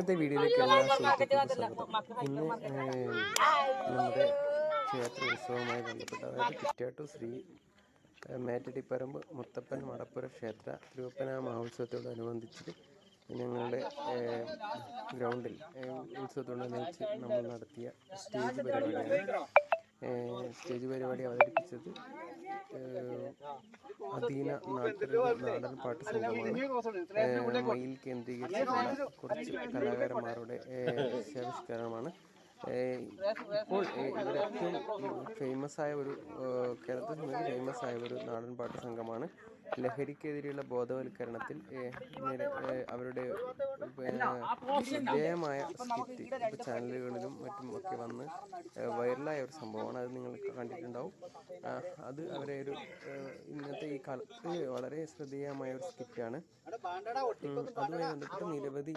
ഇന്നത്തെ വീഡിയോയിലേക്ക് എല്ലാ സുഹൃത്തുക്കൾക്കും സ്വാഗതം. ഇന്ന് നമ്മുടെ ക്ഷേത്ര ഉത്സവവുമായി ബന്ധപ്പെട്ട അതായത് കുറ്റ്യാട്ടൂർ ശ്രീ മേറ്റടിപ്പറമ്പ് മുത്തപ്പൻ മടപ്പുര ക്ഷേത്ര തിരുവപ്പന മഹോത്സവത്തോടനുബന്ധിച്ച് ഞങ്ങളുടെ ഗ്രൗണ്ടിൽ ഉത്സവത്തോടനുബന്ധിച്ച് നമ്മൾ നടത്തിയ സ്റ്റേജ് പരിപാടിയാണ്. സ്റ്റേജ് പരിപാടി അവതരിപ്പിച്ചത് അധീന നാടൻ പാട്ട് സംഘമാണ്. മയിൽ കേന്ദ്രീകരിച്ചുള്ള കുറച്ച് കലാകാരന്മാരുടെ ആവിഷ്കാരമാണ്. ഇപ്പോൾ ഇവിടെ ഏറ്റവും ഫേമസായ ഒരു കേരളത്തിൽ ഫേമസായ ഒരു നാടൻ പാട്ട് സംഘമാണ്. ലഹരിക്കെതിരെയുള്ള ബോധവൽക്കരണത്തിൽ അവരുടെ ശ്രദ്ധേയമായ സ്കിറ്റ് ഇപ്പോൾ ചാനലുകളിലും മറ്റും ഒക്കെ വന്ന് വൈറലായ ഒരു സംഭവമാണ്. അത് നിങ്ങൾ കണ്ടിട്ടുണ്ടാവും. അത് അവരെ ഒരു ഇന്നത്തെ ഈ കാലത്ത് വളരെ ശ്രദ്ധേയമായ ഒരു സ്കിറ്റാണ്. അതുമായി ബന്ധപ്പെട്ട് നിരവധി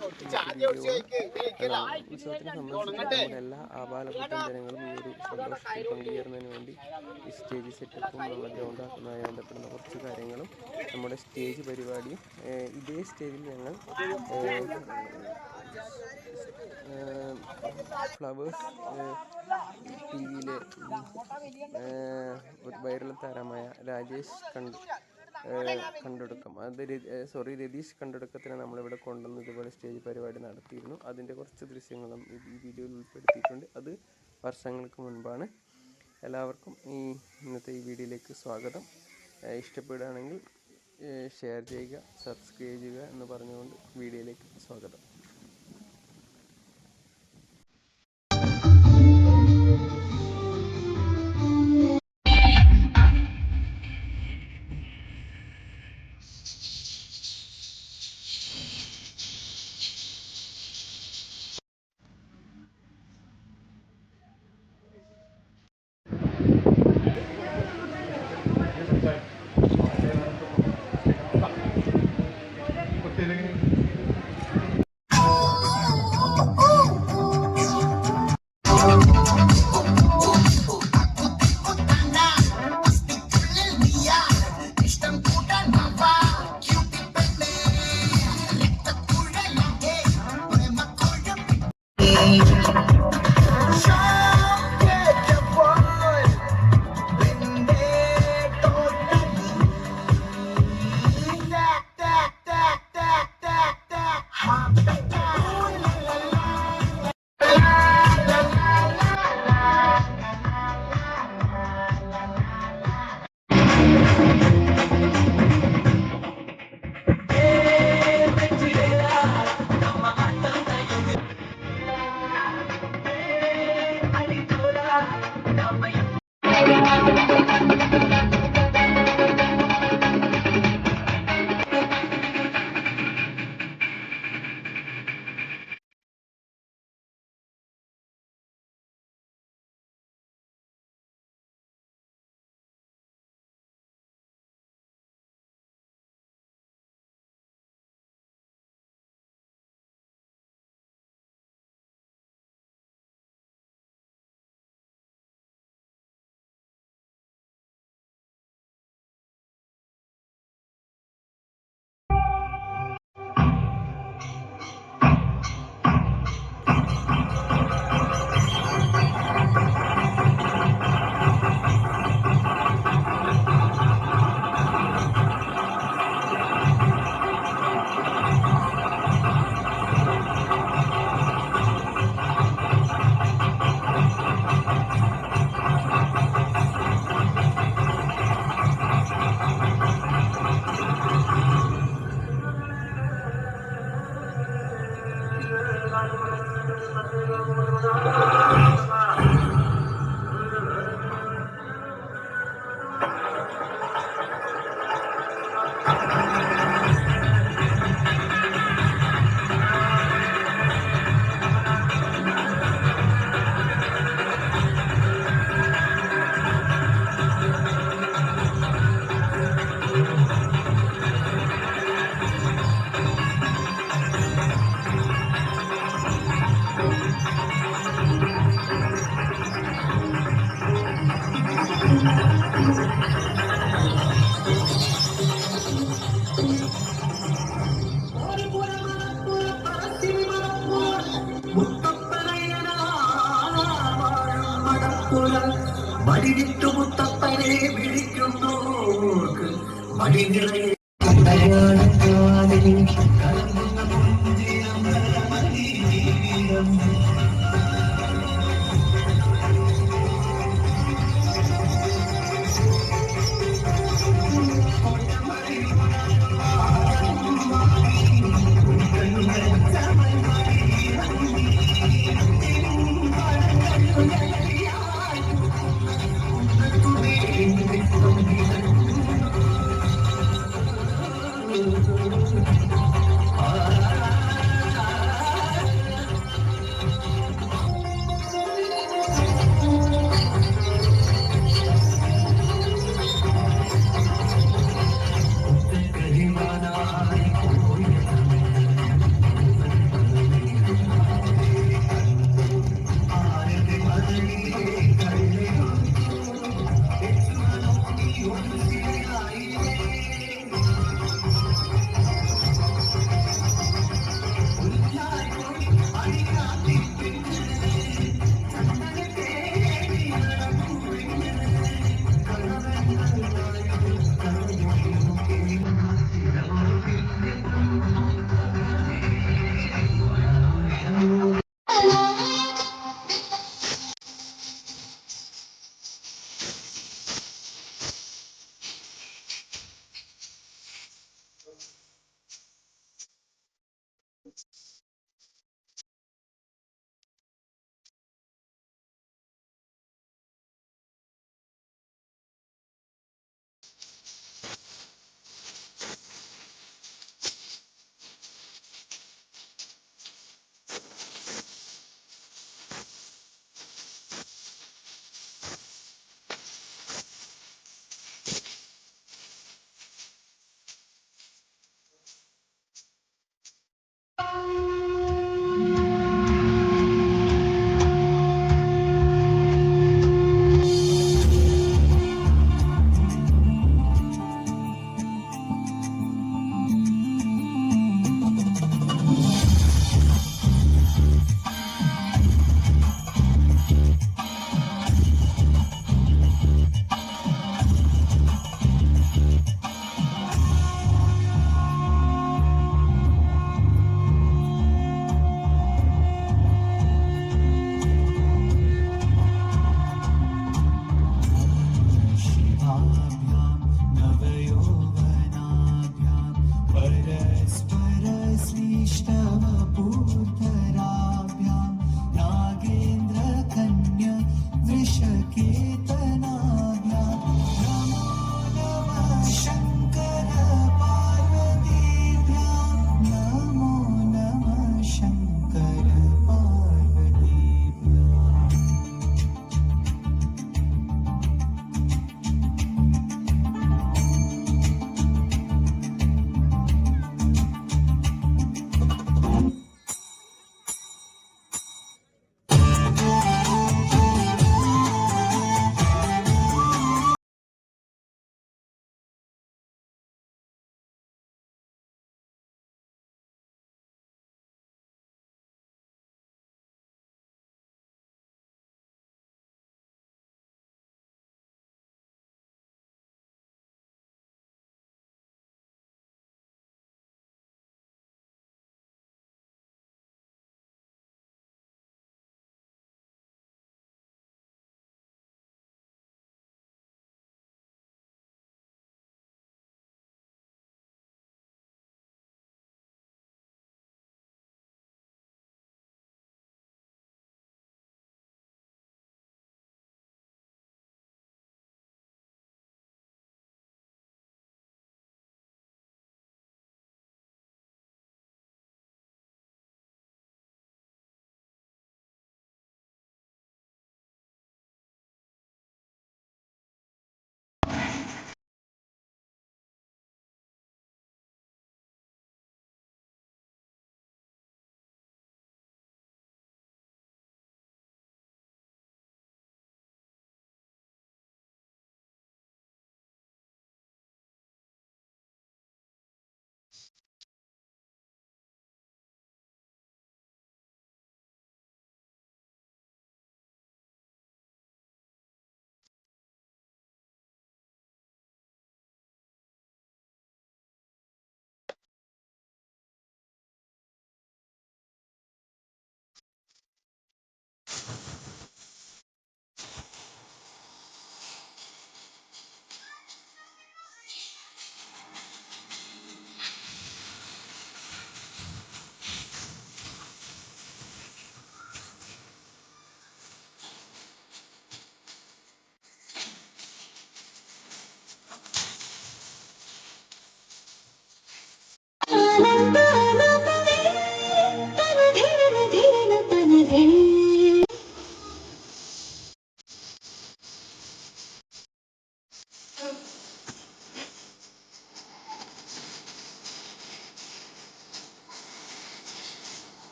ഉത്സവത്തിനെ സംബന്ധിച്ച് എല്ലാ ആബാലവൃദ്ധ ജനങ്ങളും ഈ ഒരു സന്തോഷത്തിൽ പങ്കുചേരുന്നതിന് വേണ്ടി ഈ സ്റ്റേജ് സെറ്റപ്പും നമ്മൾ ഗ്രൗണ്ട് ആക്കുന്നതുമായി ബന്ധപ്പെടുന്ന കുറച്ച് കാര്യങ്ങളും നമ്മുടെ സ്റ്റേജ് പരിപാടിയും ഇതേ സ്റ്റേജിൽ ഞങ്ങൾ ഫ്ലവേഴ്സ് ടിവിയിലെ വൈറൽ താരമായ രതീഷ് കണ്ടൊടുക്കത്തിനെ നമ്മളിവിടെ കൊണ്ടുവന്ന് ഇതുപോലെ സ്റ്റേജ് പരിപാടി നടത്തിയിരുന്നു. അതിൻ്റെ കുറച്ച് ദൃശ്യങ്ങളും ഈ വീഡിയോയിൽ ഉൾപ്പെടുത്തിയിട്ടുണ്ട്. അത് വർഷങ്ങൾക്ക് മുൻപാണ്. എല്ലാവർക്കും ഇന്നത്തെ ഈ വീഡിയോയിലേക്ക് സ്വാഗതം. ഇഷ്ടപ്പെടുകയാണെങ്കിൽ ഷെയർ ചെയ്യുക, സബ്സ്ക്രൈബ് ചെയ്യുക എന്ന് പറഞ്ഞുകൊണ്ട് വീഡിയോയിലേക്ക് സ്വാഗതം.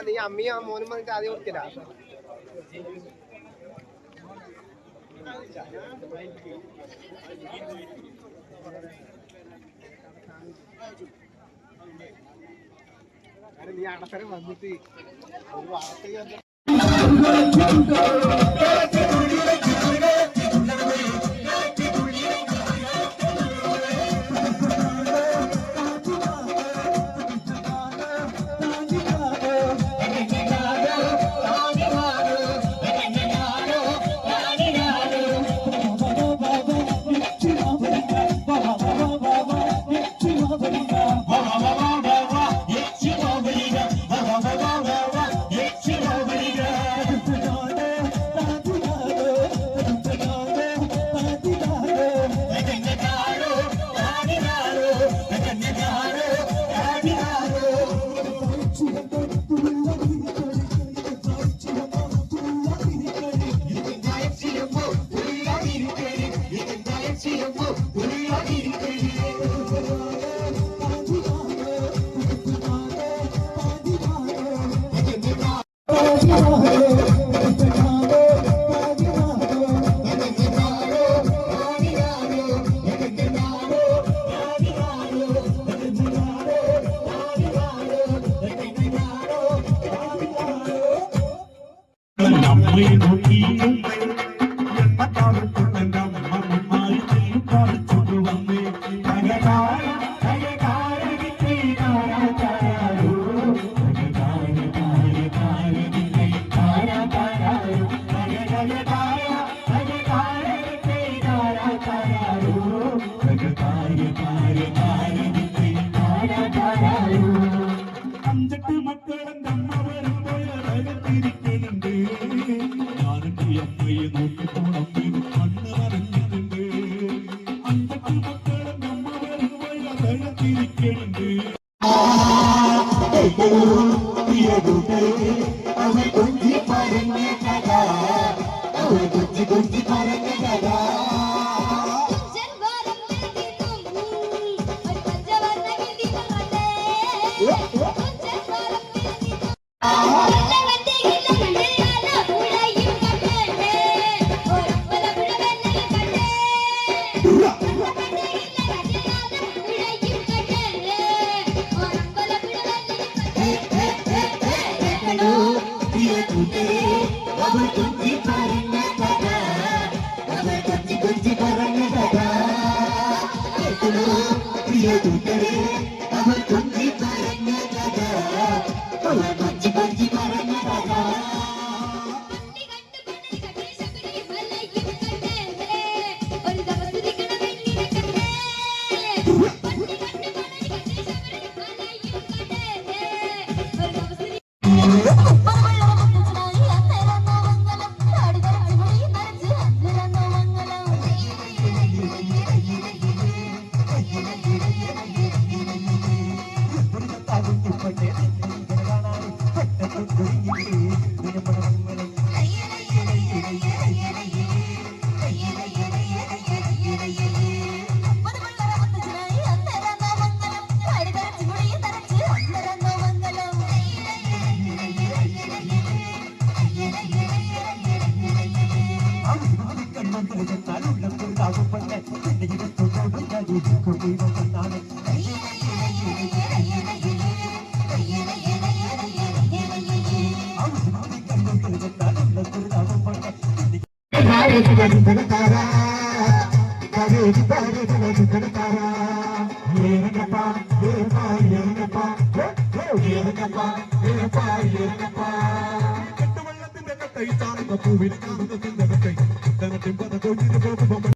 നീ അമ്മയും ആ മോനും വന്നിട്ട് ആദ്യം കൊടുക്കില്ല. നീ അടത്തരം വന്നിട്ട് ഒരു വാർത്ത Para കെട്ടുവെള്ളത്തിന്റെ കത്തൈ ചാർന്ന പൂവിന് കാന്തത്തിന്റെ കത്തൈ തനത്തിൻ പത കൊഞ്ഞിന് പോകുമ്പോ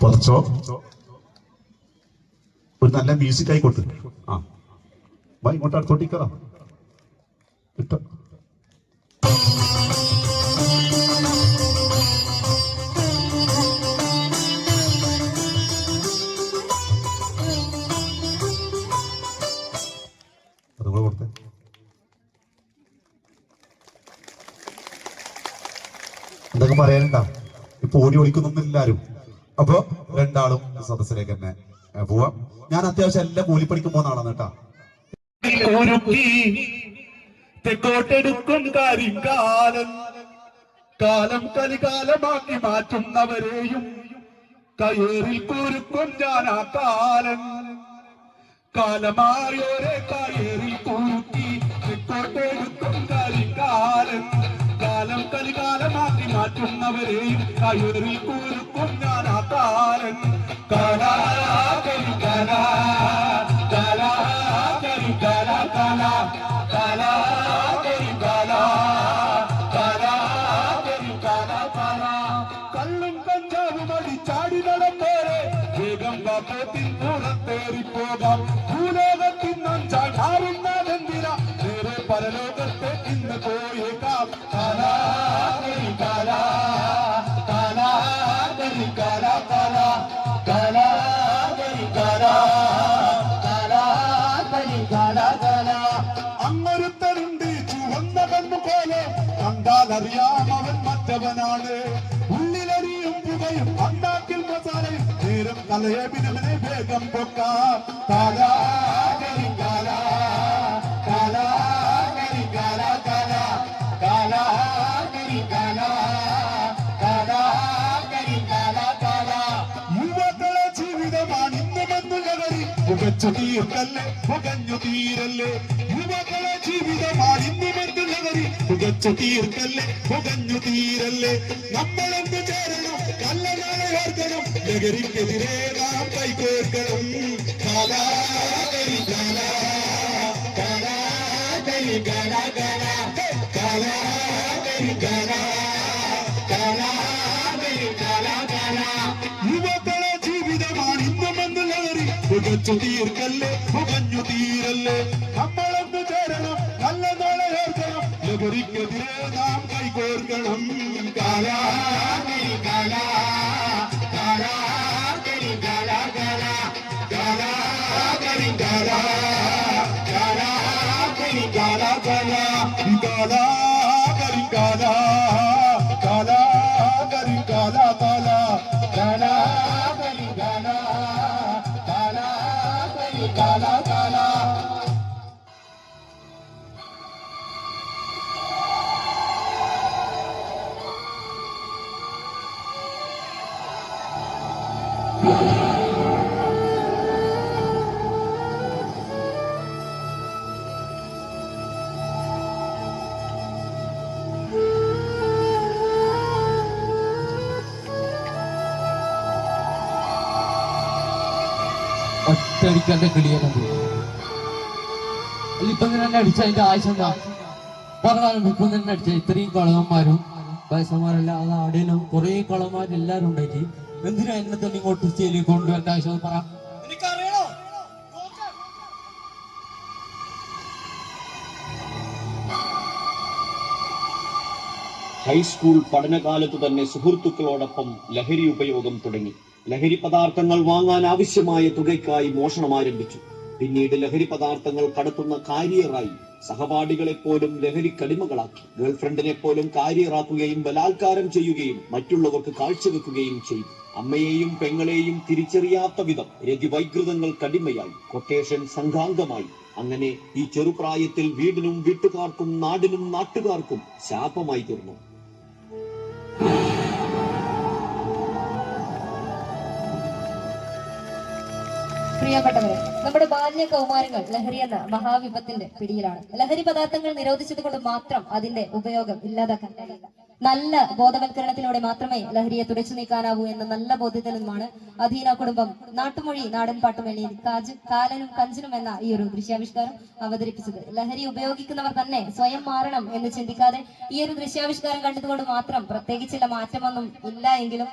കുറച്ചോ ഒരു നല്ല മ്യൂസിക് ആയിക്കോട്ടെ. ആ വാ ഇങ്ങോട്ട് അടുത്തോട്ടിക്കറ ഇട്ടോ. അതുകൂടെ കൊടുത്തേ. എന്തൊക്കെ പറയാനുണ്ടാ? ഇപ്പൊ ഓടി ഒളിക്കുന്നൊന്നും എല്ലാരും. അപ്പൊ രണ്ടാളും സദസ്സിലേക്ക് തന്നെ പോവാം. ഞാൻ അത്യാവശ്യം എല്ലാ കൂലിപ്പണിക്കും പോകുന്ന ആളാണ് കേട്ടാ. തെക്കോട്ടെടുക്കും കരിങ്കാലം കാലം കലികാലമാക്കി മാറ്റുന്നവരെയും കയറിൽ കുരുക്കും ഞാൻ ആ കാലം കാലമായോരെ കയറിൽ കുരുക്കി തെക്കോട്ടെടുക്കും കരിങ്കാലം കാലം കലികാലമാക്കി മാറ്റുന്നവരെയും കയറിൽ കുരുക്കും ഞാൻ ആ കാലം കാലാ കരികാല കാലാ കരികാല കാലാ കാലാ കരികാല കാലാ കരികാല കാലാ കള്ളും കഞ്ചാവും അടിച്ചാടി നടന്നേരെ വേഗം പാപ്പത്തിൽ പുറത്തേറിപ്പോകാം. ഭൂലോകത്തിൽ നഞ്ചാടുന്നതെന്തിന നേരെ പരലോകത്തെ ഇന്ന് പോയേക്കാം. കാലാ കരികാല കാലാ കരികാല കാലാ കാലാ കരികാല കാലാ കരികാല കാലാ. അങ്ങൊരുത്തനുണ്ട് ചുവന്ന കണ്ണു പോലെ കണ്ടാലറിയാം അവൻ മറ്റവനാണ്. ഉള്ളിലരിയും പുകയും അണ്ടാക്കിൽ മസാലയും നേരം തലയെ ബിനവനെ വേഗം പൊക്കാം. കാലാ കരികാല കാലാ കരികാല കാലാ കാലാ കരികാല കാലാ കരികാല കാലാ. യുവക്കളെ ജീവിതമാണ് ഇന്നുമെന്നു ലഹരി പുകച്ചു തീർക്കല്ലേ പുകഞ്ഞു തീരല്ലേ. യുവക്കളെ ജീവിതമാണ് ഇന്നുമെന്നു ലഹരി പുകച്ചു തീർക്കല്ലേ പുകഞ്ഞു തീരല്ലേ. നമ്മളെന്ത് ചേരണം നല്ല നാളെ ഓർക്കണം ലഹരിക്കെതിരെ നാം കൈകോർക്കണം. കാലാ കരികാല കാലാ കരികാല കാലാ കാലാ കരികാല കാലാ കരികാല കാലാ. യുവക്കളെ ജീവിതമാണ് ഇന്നുമെന്ന് ലഹരി പുകച്ചു തീർക്കല്ലേ പുകഞ്ഞു തീരല്ലേ. നമ്മളെന്ത് ചേരണം നല്ല നാളെ ഓർക്കണം ലഹരിക്കെതിരെ നാം കൈകോർക്കണം. കാലാ കരികാല കാലാ കരികാല കാലാ കാലാ കരികാല കാലാ കരികാല കാലാ കാലാ കരികാല കാലാ കരികാല കാലാ കാലാ കരികാല കാലാ കരികാല കാലാ. ഒറ്റടിക്കന്റെ കിളിയെ കണ്ടു. ഇപ്പൊ ഇങ്ങനെ അടിച്ച അതിന്റെ ആവശ്യം എന്താ? പറഞ്ഞാലും ഇപ്പം തന്നെ അടിച്ച ഇത്രയും കളവന്മാരും വയസ്സന്മാരല്ലാതെ അടിയനും കുറേ കളവന്മാരെല്ലാരും ഉണ്ടായിട്ട് എന്തിനാ എന്നെ തന്നെ ഇങ്ങോട്ട് സ്റ്റേജിൽ കൊണ്ടുവരേണ്ട ആവശ്യം പറ. എനിക്കറിയണോ? ഹൈസ്കൂൾ പഠനകാലത്തു തന്നെ സുഹൃത്തുക്കളോടൊപ്പം ലഹരി ഉപയോഗം തുടങ്ങി. ലഹരി പദാർത്ഥങ്ങൾ വാങ്ങാൻ ആവശ്യമായ തുകയ്ക്കായി മോഷണം ആരംഭിച്ചു. പിന്നീട് ലഹരി പദാർത്ഥങ്ങൾ കടത്തുന്ന കാരിയറായി. സഹപാഠികളെ പോലും ലഹരിക്കടിമകളാക്കി. ഗേൾഫ്രണ്ടിനെ പോലും കാരിയറാക്കുകയും ബലാത്കാരം ചെയ്യുകയും മറ്റുള്ളവർക്ക് കാഴ്ചവെക്കുകയും ചെയ്തു. അമ്മയെയും പെങ്ങളെയും തിരിച്ചറിയാത്ത വിധം രതിവൈകൃതങ്ങൾക്കടിമയായി. കൊട്ടേഷൻ സംഘാംഗമായി. അങ്ങനെ ഈ ചെറുപ്രായത്തിൽ വീടിനും വീട്ടുകാർക്കും നാടിനും നാട്ടുകാർക്കും ശാപമായി തീർന്നു. പ്രിയപ്പെട്ടവരെ, നമ്മുടെ ബാല്യ കൗമാരങ്ങൾ ലഹരി എന്ന മഹാവിപത്തിന്റെ പിടിയിലാണ്. ലഹരി പദാർത്ഥങ്ങൾ നിരോധിച്ചത് കൊണ്ട് മാത്രം അതിന്റെ ഉപയോഗം ഇല്ലാതാക്കാൻ കഴിയില്ല. നല്ല ബോധവൽക്കരണത്തിലൂടെ മാത്രമേ ലഹരിയെ തുടച്ചു നീക്കാനാവൂ എന്ന നല്ല ബോധ്യത്തിൽ നിന്നുമാണ് അധീന കുടുംബം നാട്ടുമൊഴി നാടൻ പാട്ടുമേളിയിൽ കാലനും കഞ്ചനും എന്ന ഈ ഒരു ദൃശ്യാവിഷ്കാരം അവതരിപ്പിച്ചത്. ലഹരി ഉപയോഗിക്കുന്നവർ തന്നെ സ്വയം മാറണം എന്ന് ചിന്തിക്കാതെ ഈ ഒരു ദൃശ്യാവിഷ്കാരം കണ്ടതുകൊണ്ട് മാത്രം പ്രത്യേകിച്ചുള്ള മാറ്റമൊന്നും ഇല്ല എങ്കിലും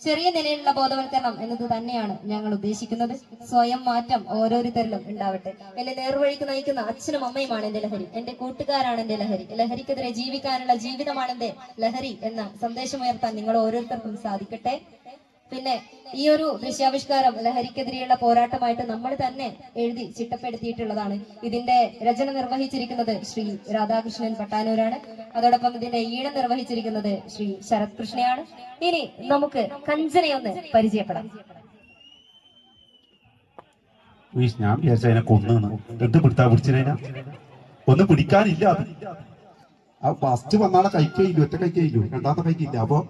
ചെറിയ നിലയിലുള്ള ബോധവൽക്കരണം എന്നത് തന്നെയാണ് ഞങ്ങൾ ഉദ്ദേശിക്കുന്നത്. സ്വയം മാറ്റം ഓരോരുത്തരിലും ഉണ്ടാവട്ടെ. എന്നെ നേർവഴിക്ക് നയിക്കുന്ന അച്ഛനും അമ്മയുമാണ് എന്റെ ലഹരി, എന്റെ കൂട്ടുകാരാണ് എന്റെ ലഹരി, ലഹരിക്കെതിരെ ജീവിക്കാനുള്ള ജീവിതമാണ് എന്റെ ലഹരി എന്ന സന്ദേശമുയർത്താൻ നിങ്ങൾ ഓരോരുത്തർക്കും സാധിക്കട്ടെ. പിന്നെ ഈ ഒരു ദൃശ്യാവിഷ്കാരം ലഹരിക്കെതിരെയുള്ള പോരാട്ടമായിട്ട് നമ്മൾ തന്നെ എഴുതി ചിട്ടപ്പെടുത്തിയിട്ടുള്ളതാണ്. ഇതിന്റെ രചന നിർവഹിച്ചിരിക്കുന്നത് ശ്രീ രാധാകൃഷ്ണൻ പട്ടാനൂരാണ്. അതോടൊപ്പം ഇതിന്റെ ഈണം നിർവഹിച്ചിരിക്കുന്നത് ശ്രീ ശരത് കൃഷ്ണയാണ്. ഇനി നമുക്ക് കഞ്ചനെ ഒന്ന് പരിചയപ്പെടാം. ഞാൻ വിചാരിച്ചതിനെ കൊന്നു എന്ത് പിടുത്താ പിടിച്ചതിനാ ഒന്നും പിടിക്കാനില്ല. അത് ആ ഫസ്റ്റ് വന്നാളെ കഴിക്കയില്ല, ഒറ്റ കഴിക്കയില്ലു, രണ്ടാമത്തെ കഴിക്കില്ല. അപ്പൊ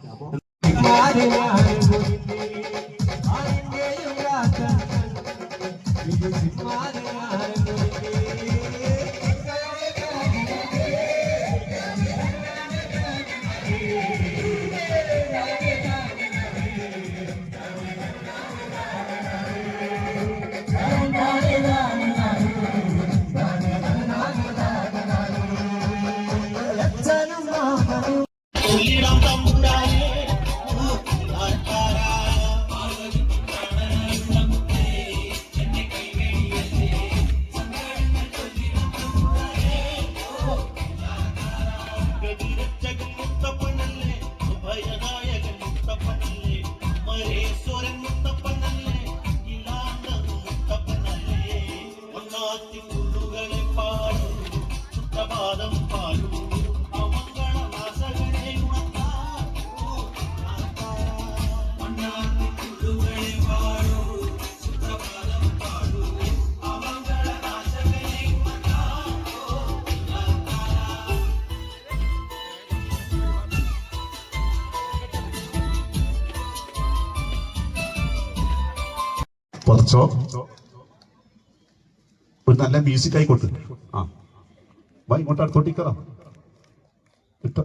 കുറച്ചോ ഒരു നല്ല മ്യൂസിക് ആയി കൊടുത്തു. ആ വാ ഇങ്ങോട്ട് അടുത്തോട്ടിക്കറ ഇട്ടോ.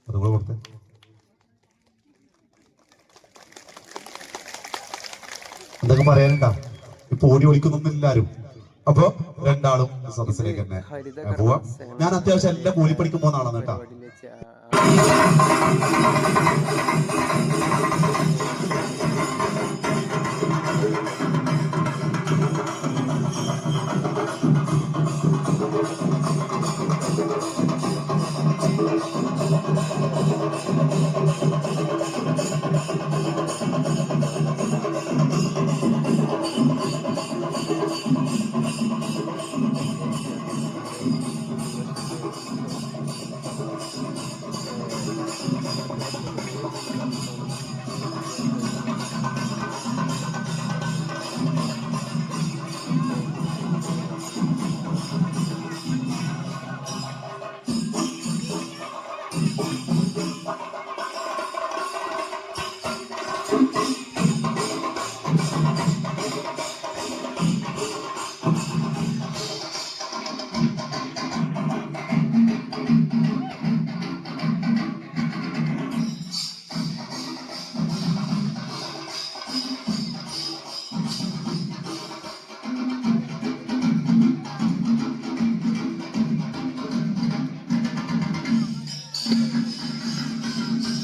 അതുകൂടെ കൊടുത്തേ. എന്തൊക്കെ പറയാനുണ്ടാ? ഇപ്പൊ ഓടി ഒളിക്കുന്നൊന്നും എല്ലാരും. അപ്പൊ രണ്ടാളും സദസ്സിലേക്ക് തന്നെ പോവാം. ഞാൻ അത്യാവശ്യം എല്ലാം കൂലിപ്പണിക്ക് പോകുന്ന ആളാണ് കേട്ടോ. പരിപാടിയിൽ വെച്ച്